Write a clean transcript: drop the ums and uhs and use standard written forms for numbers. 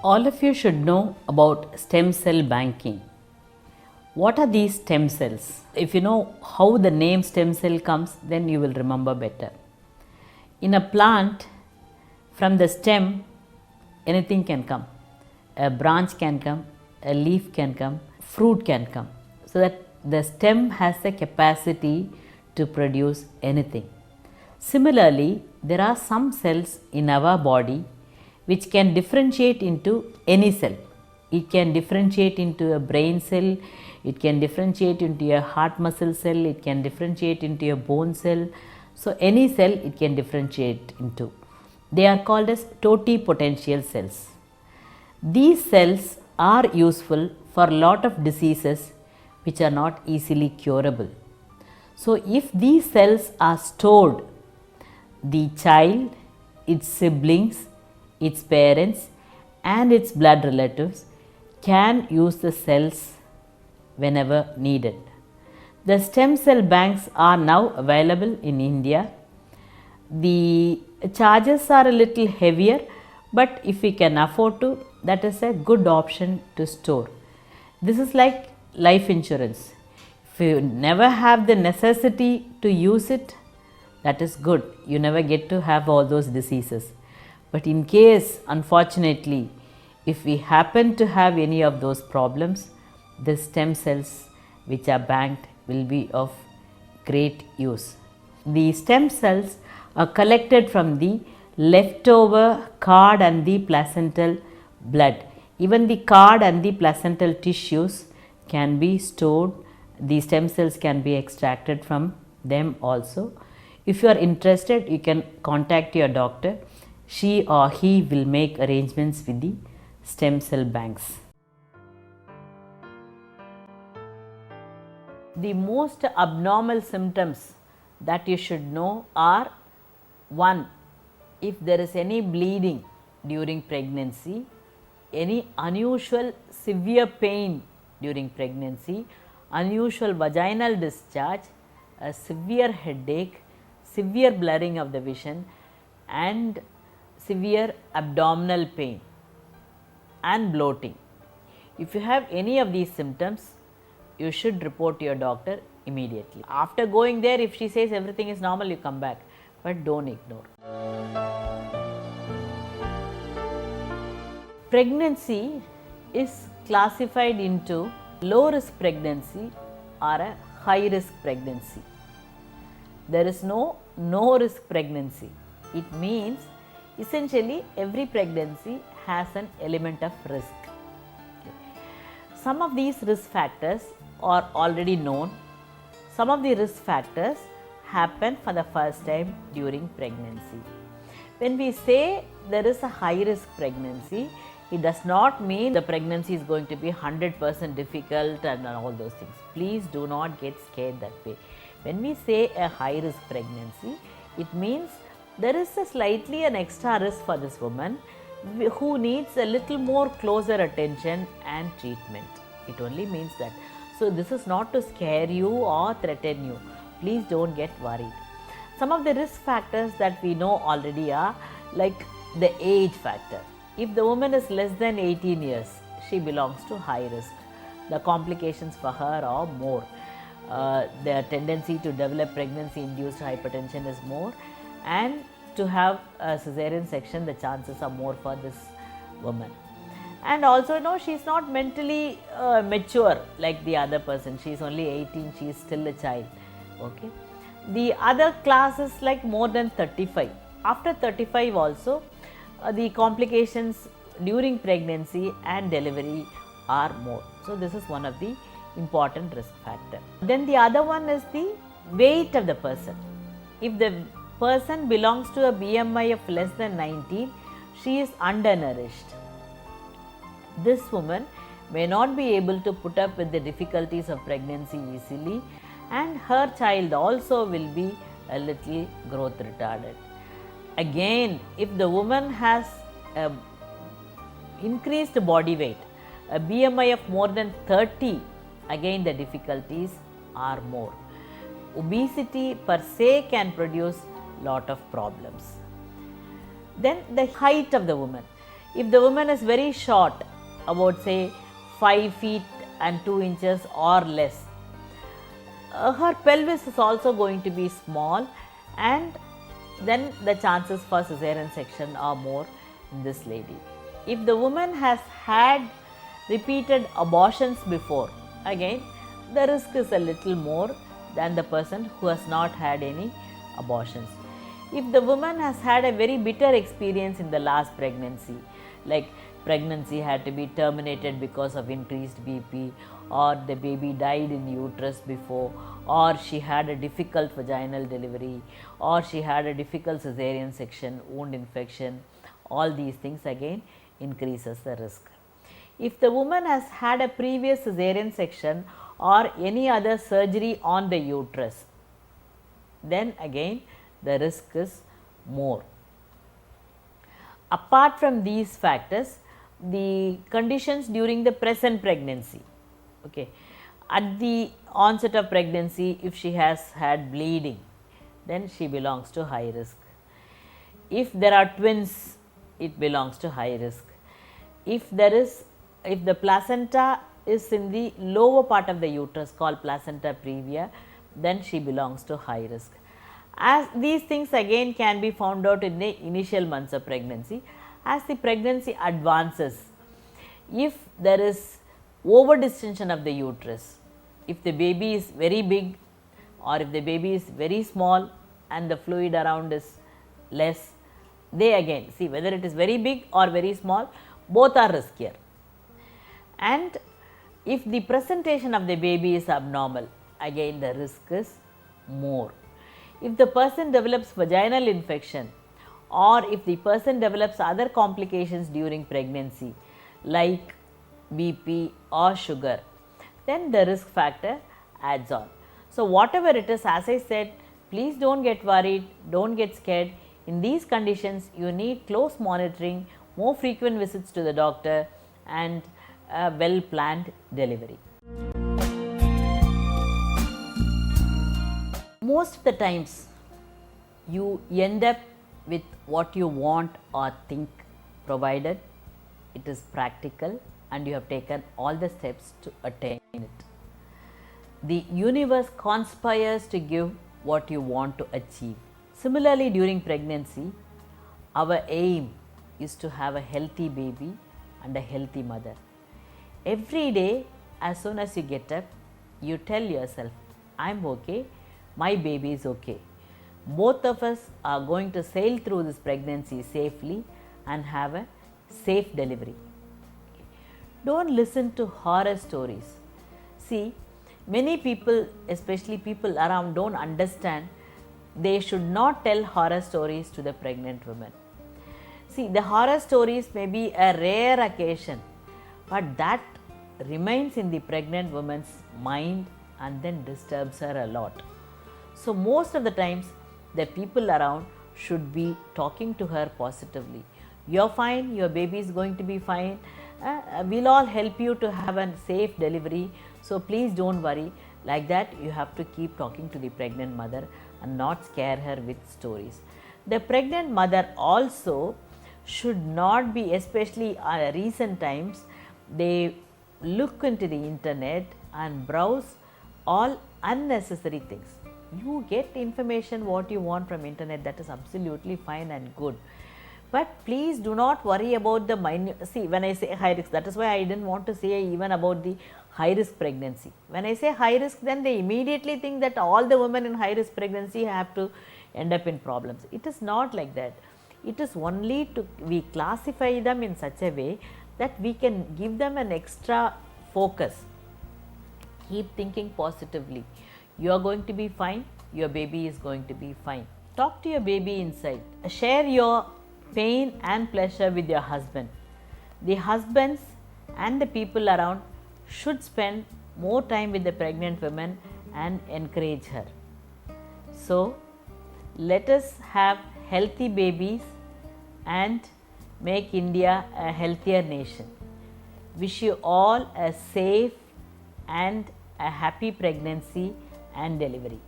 All of you should know about stem cell banking. What are these stem cells? If you know how the name stem cell comes, then you will remember better. In a plant, from the stem, anything can come. A branch can come, a leaf can come, fruit can come. So that the stem has the capacity to produce anything. Similarly, there are some cells in our body which can differentiate into any cell. It can differentiate into a brain cell, it can differentiate into a heart muscle cell, it can differentiate into a bone cell. So, any cell it can differentiate into. They are called as totipotential cells. These cells are useful for a lot of diseases which are not easily curable. So, if these cells are stored, the child, its siblings, its parents and its blood relatives can use the cells whenever needed. The stem cell banks are now available in India. The charges are a little heavier, but if we can afford to, that is a good option to store. This is like life insurance. If you never have the necessity to use it, that is good. You never get to have all those diseases. But in case, unfortunately, if we happen to have any of those problems, the stem cells which are banked will be of great use. The stem cells are collected from the leftover cord and the placental blood. Even the cord and the placental tissues can be stored. The stem cells can be extracted from them also. If you are interested, you can contact your doctor. She or he will make arrangements with the stem cell banks. The most abnormal symptoms that you should know are: 1. If there is any bleeding during pregnancy, any unusual severe pain during pregnancy, unusual vaginal discharge, a severe headache, severe blurring of the vision and severe abdominal pain and bloating. If you have any of these symptoms, you should report to your doctor immediately. After going there, if she says everything is normal, you come back, but don't ignore. Pregnancy is classified into low risk pregnancy or a high risk pregnancy. There is no risk pregnancy. It means essentially every pregnancy has an element of risk. Some of these risk factors are already known. Some of the risk factors happen for the first time during pregnancy. When we say there is a high risk pregnancy, it does not mean the pregnancy is going to be 100% difficult and all those things. Please do not get scared that way. When we say a high risk pregnancy, it means there is a slightly an extra risk for this woman who needs a little more closer attention and treatment. It only means that. So, this is not to scare you or threaten you. Please don't get worried. Some of the risk factors that we know already are like the age factor. If the woman is less than 18 years, she belongs to high risk. The complications for her are more. Their tendency to develop pregnancy induced hypertension is more, and to have a cesarean section, the chances are more for this woman. And also, she is not mentally mature like the other person. She is only 18, she is still a child. Okay. The other class is like more than 35. After 35 also, the complications during pregnancy and delivery are more. So, this is one of the important risk factor. Then the other one is the weight of the person. If the person belongs to a BMI of less than 19, she is undernourished. This woman may not be able to put up with the difficulties of pregnancy easily, and her child also will be a little growth retarded. Again, if the woman has increased body weight, a BMI of more than 30, again the difficulties are more. Obesity per se can produce lot of problems. Then the height of the woman. If the woman is very short, about say 5 feet and 2 inches or less, her pelvis is also going to be small, and then the chances for cesarean section are more in this lady. If the woman has had repeated abortions before, again the risk is a little more than the person who has not had any abortions. If the woman has had a very bitter experience in the last pregnancy, like pregnancy had to be terminated because of increased BP, or the baby died in uterus before, or she had a difficult vaginal delivery, or she had a difficult cesarean section, wound infection, all these things again increases the risk. If the woman has had a previous cesarean section or any other surgery on the uterus, then again the risk is more. Apart from these factors, the conditions during the present pregnancy, okay, at the onset of pregnancy, if she has had bleeding, then she belongs to high risk. If there are twins, it belongs to high risk. If the placenta is in the lower part of the uterus called placenta previa, then she belongs to high risk. As these things again can be found out in the initial months of pregnancy. As the pregnancy advances, if there is over distension of the uterus, if the baby is very big or if the baby is very small and the fluid around is less, they again see whether it is very big or very small, both are riskier. And if the presentation of the baby is abnormal, again the risk is more. If the person develops vaginal infection, or if the person develops other complications during pregnancy like BP or sugar, then the risk factor adds on. So, whatever it is, as I said, please don't get worried, don't get scared. In these conditions, you need close monitoring, more frequent visits to the doctor, and a well planned delivery. Most of the times, you end up with what you want or think, provided it is practical and you have taken all the steps to attain it. The universe conspires to give what you want to achieve. Similarly, during pregnancy, our aim is to have a healthy baby and a healthy mother. Every day, as soon as you get up, you tell yourself, I'm okay, my baby is okay. Both of us are going to sail through this pregnancy safely and have a safe delivery. Don't listen to horror stories. See, many people, especially people around, don't understand they should not tell horror stories to the pregnant women. See, the horror stories may be a rare occasion, but that remains in the pregnant woman's mind and then disturbs her a lot. So, most of the times, the people around should be talking to her positively. You're fine, your baby is going to be fine, we'll all help you to have a safe delivery, so please don't worry. Like that, you have to keep talking to the pregnant mother and not scare her with stories. The pregnant mother also should not be, especially recent times, they look into the internet and browse all unnecessary things. You get information what you want from internet, that is absolutely fine and good, but please do not worry about the minute. See, when I say high risk, that is why I didn't want to say even about the high risk pregnancy. When I say high risk, then they immediately think that all the women in high risk pregnancy have to end up in problems. It is not like that. It is only to, we classify them in such a way that we can give them an extra focus. Keep thinking positively. You are going to be fine, your baby is going to be fine. Talk to your baby inside. Share your pain and pleasure with your husband. The husbands and the people around should spend more time with the pregnant women and encourage her. So, let us have healthy babies and make India a healthier nation. Wish you all a safe and a happy pregnancy and delivery.